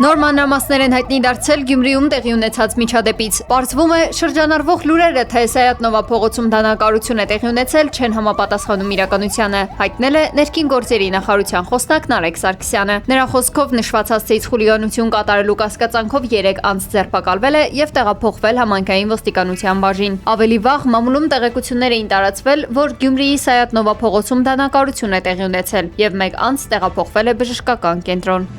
Նոր մանրամասներ են հայտնի դարձել Գյումրիում տեղի ունեցած միջադեպից։ Պարզվում է, շրջանառվող լուրերը, թե Սայաթ-Նովա փողոցում դանակարություն է տեղի ունեցել, չեն համապատասխանում իրականությանը, հայտնել է ներքին գործերի նախարարության խոսնակ Նարեկ Սարգսյանը։ Նրա խոսքով նշված հասցեից խուլիգանություն կատարելու կասկածանքով 3 անձ ձերբակալվել է եւ տեղափոխվել համայնքային ոստիկանության բաժին։ Ավելի վաղ մամուլում տեղեկություններ էին տարածվել, որ Գյումրիի Սայաթ-Նովա փողոցում դանակարություն է տեղի ունեցել եւ 1 անձ տեղափոխվել է բժշկական կենտրոն։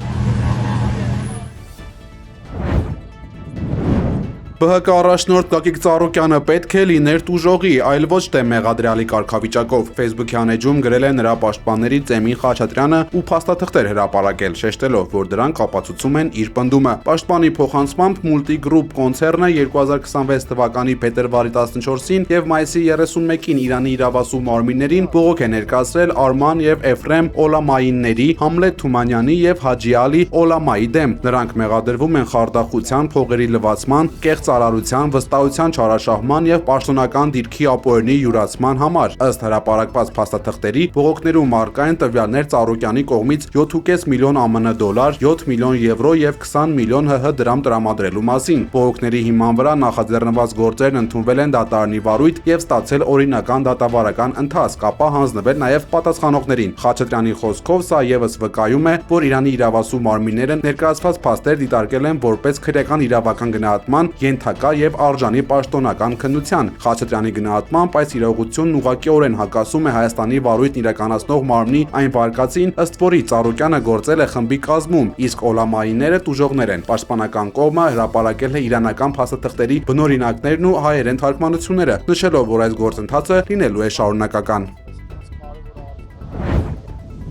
ԲՀԿ առաջնորդ Գագիկ Ծառուկյանը պետք է լիներ տուժողի, այլ ոչ թե մեղադրյալի կարգավիճակով։ Facebook-յան էջում գրել է նրա պաշտպաններից Էմին Խաչատրյանը ու փաստաթղթեր հրապարակել, շեշտելով, որ դրանք ապացուցում են իր պնդումը։ Պաշտպանի փոխանցմամբ Multigroup կոնցեռնը 2026 թվականի փետրվարի 14-ին եւ մայիսի 31-ին Իրանի իրավասու մարմիններին բողոք է ներկայացրել Արման եւ Էֆրեմ Օլամայինների, Համլետ Թումանյանի եւ Հաջի Ալի Օլամայի դեմ։ Նրանք մեղադրվում են խարդախության, փողերի լվացման, ծարարության, վստահության չարաշահման եւ պաշտոնական դիրքի ապօրինի յուրացման համար։ Ըստ հրապարակված փաստաթղթերի, բողոքներում առկա են տվյալներ Ծառուկյանի կողմից 7.5 միլիոն ԱՄՆ դոլար, 7 միլիոն եվրո եւ 20 միլիոն ՀՀ դրամ տրամադրելու մասին։ Բողոքների հիման վրա նախաձեռնված գործերն ընդունվել են դատարանի վարույթ եւ ստացել օրինական դատավարական ընթացք, ապա հանձնվել նաեւ պատասխանողներին։ Խաչատրյանի խոսքով սա եւս վկայում է, որ Իրանի իրավասու մարմինները ներկայացված փաստեր դիտարկել են որպես քրեական իրավական գնահատման ենթակա եւ արժանի պաշտոնական քննության։ Խաչատրյանի գնահատմամբ այս իրողությունն ուղղակիորեն հակասում է Հայաստանի վարույթն իրականացնող մարմնի այն վարկածին, ըստ որի Ծառուկյանը գործել է խմբի կազմում, իսկ Օլամայիները տուժողներ են։ Պաշտպանական կողմը հրապարակել է իրանական փաստաթղթերի բնօրինակներն ու հայերեն թարգմանությունները, նշելով, որ այս գործընթացը լինելու է շարունակական։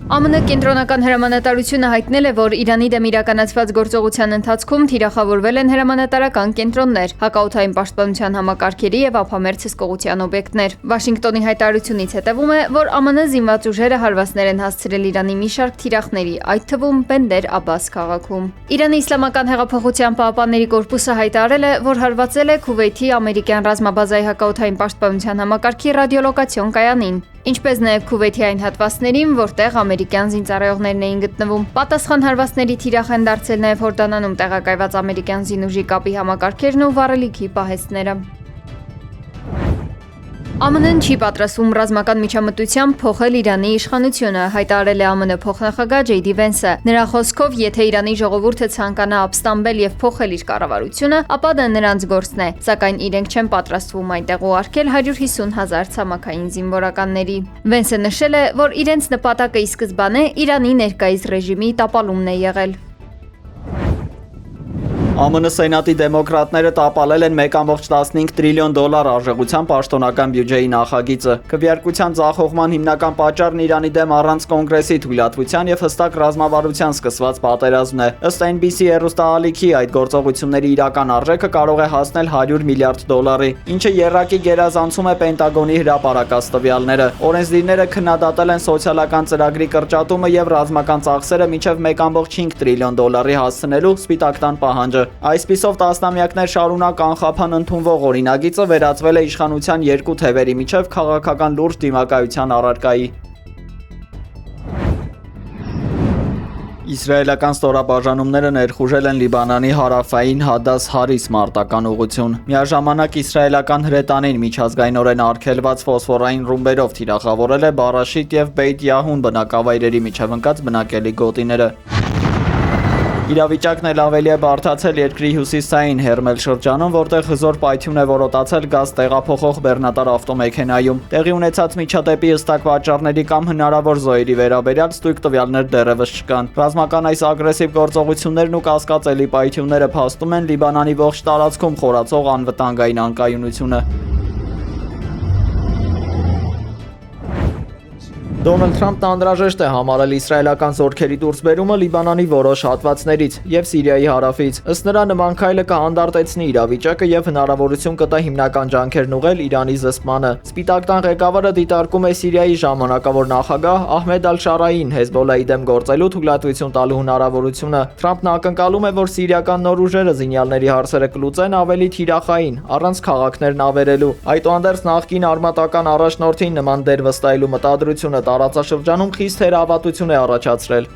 ԱՄՆ կենտրոնական հրամանատարությունը հայտնել է, որ Իրանի դեմ իրականացված գործողության ընթացքում թիրախավորվել են հրամանատարական կենտրոններ, հակաօդային պաշտպանության համակարգերի եւ ափամերձ հսկողության օբյեկտներ։ Վաշինգտոնի հայտարարությունից հետևում է, որ ԱՄՆ զինված ուժերը հարվածներ են հասցրել Իրանի մի շարք թիրախների, այդ թվում Բենդեր Աբբաս քաղաքում։ Իրանի իսլամական հեղափոխության պահապանների կորպուսը հայտարարել է, որ հարվածել է Քուվեյթի ամերիկյան ռազմաբազայի հակաօդային պաշտպանության համակարգի ռադիոլոկացիոն կայանին, ինչպես նաև Քուվեյթի այն հատվածներին, որտեղ ամերիկյան զինծառայողներն էին գտնվում։ Պատասխան հարվածների թիրախ են դարձել նաև Հորդանանում տեղակայված ամերիկյան զինուժի կապի համակարգերն ու վառելիքի պահեստները։ ԱՄՆ-ն չի պատրաստվում ռազմական միջամտությամբ փոխել Իրանի իշխանությունը, հայտարարել է ԱՄՆ փոխնախագահ Ջեյ Դի Վենսը։ Նրա խոսքով, եթե Իրանի ժողովուրդը ցանկանա ապստամբել եւ փոխել իր կառավարությունը, ապա դա նրանց գործն է, սակայն իրենք չեն պատրաստվում այնտեղ ուղարկել 150,000 ցամաքային զինվորականների։ Վենսը նշել է, որ իրենց նպատակը ի սկզբանե Իրանի ներկայիս ռեժիմի տապալումն է եղել։ ԱՄՆ Սենատի դեմոկրատները տապալել են 1.15 տրիլիոն դոլար արժողությամբ պաշտոնական բյուջեի նախագիծը։ Քվեարկության ձախողման հիմնական պատճառն Իրանի դեմ առանց կոնգրեսի թույլատվության եւ հստակ ռազմավարության սկսված պատերազմն է։ Ըստ NBC հեռուստաալիքի այդ գործողությունների իրական արժեքը կարող է հասնել 100 միլիարդ դոլարի, ինչը եռակի գերազանցում է Պենտագոնի հրապարակած տվյալները։ Օրենսդիրները քննադատել են սոցիալական ծրագրի կրճատումը եւ ռազմական ծախսերը մինչեւ 1.5 տրիլիոն դոլարի հասցնելու Սպիտակ տան պահանջը։ Այսպիսով տասնամյակներ շարունակ անխափան ընդունվող օրինագիծը վերածվել է իշխանության երկու թևերի միջև քաղաքական լուրջ դիմակայության առարկայի։ Իսրայելական ստորաբաժանումները ներխուժել են Լիբանանի հարավային Հադաս Հարիս մարտական ուղղություն։ Միաժամանակ իսրայելական հրետանին միջազգայինորեն արգելված ֆոսֆորային ռումբերով թիրախավորել է Բարաշիտ եւ Բեյթ Յահուն բնակավայրերի միջև ընկած բնակելի գոտիները։ Իրավիճակն էլ ավելի է բարդացել երկրի հյուսիսային Հերմել շրջանում, որտեղ հզոր պայթյուն է որոտացել գազ տեղափոխող բեռնատար ավտոմեքենայում։ Տեղի ունեցած միջադեպի հստակ պատճառների կամ հնարավոր զոհերի վերաբերյալ ստույգ տվյալներ դեռևս չկան։ Ռազմական այս ագրեսիվ գործողություններն ու կասկածելի պայթյունները փաստում են Լիբանանի ողջ տարածքում խորացող անվտանգային անկայունությունը։ Դոնալդ Թրամփն անհրաժեշտ է համարել իսրայելական զորքերի դուրսբերումը Լիբանանի որոշ հատվածներից եւ Սիրիայի հարավից։ Ըստ նրա նման քայլը կհանդարտեցնի իրավիճակը եւ հնարավորություն կտա հիմնական ջանքերն ուղղել Իրանի զսպմանը։ Սպիտակ տան ղեկավարը դիտարկում է Սիրիայի ժամանակավոր նախագահ Ահմեդ Ալ-Շարային Հեզբոլլայի դեմ գործելու թույլատվություն տալու հնարավորությունը։ Թրամփն ակնկալում է, որ սիրիական նոր ուժերը զինյալների հարցերը կլուծեն ավելի թիրախային, առանց քաղաքներն ավերելու։ Այդուհանդերձ նախկին արմատական առաջնորդին նման դեր վստահելու մտադրությունը տարածաշրջանում խիստ հերավատություն է առաջացրել։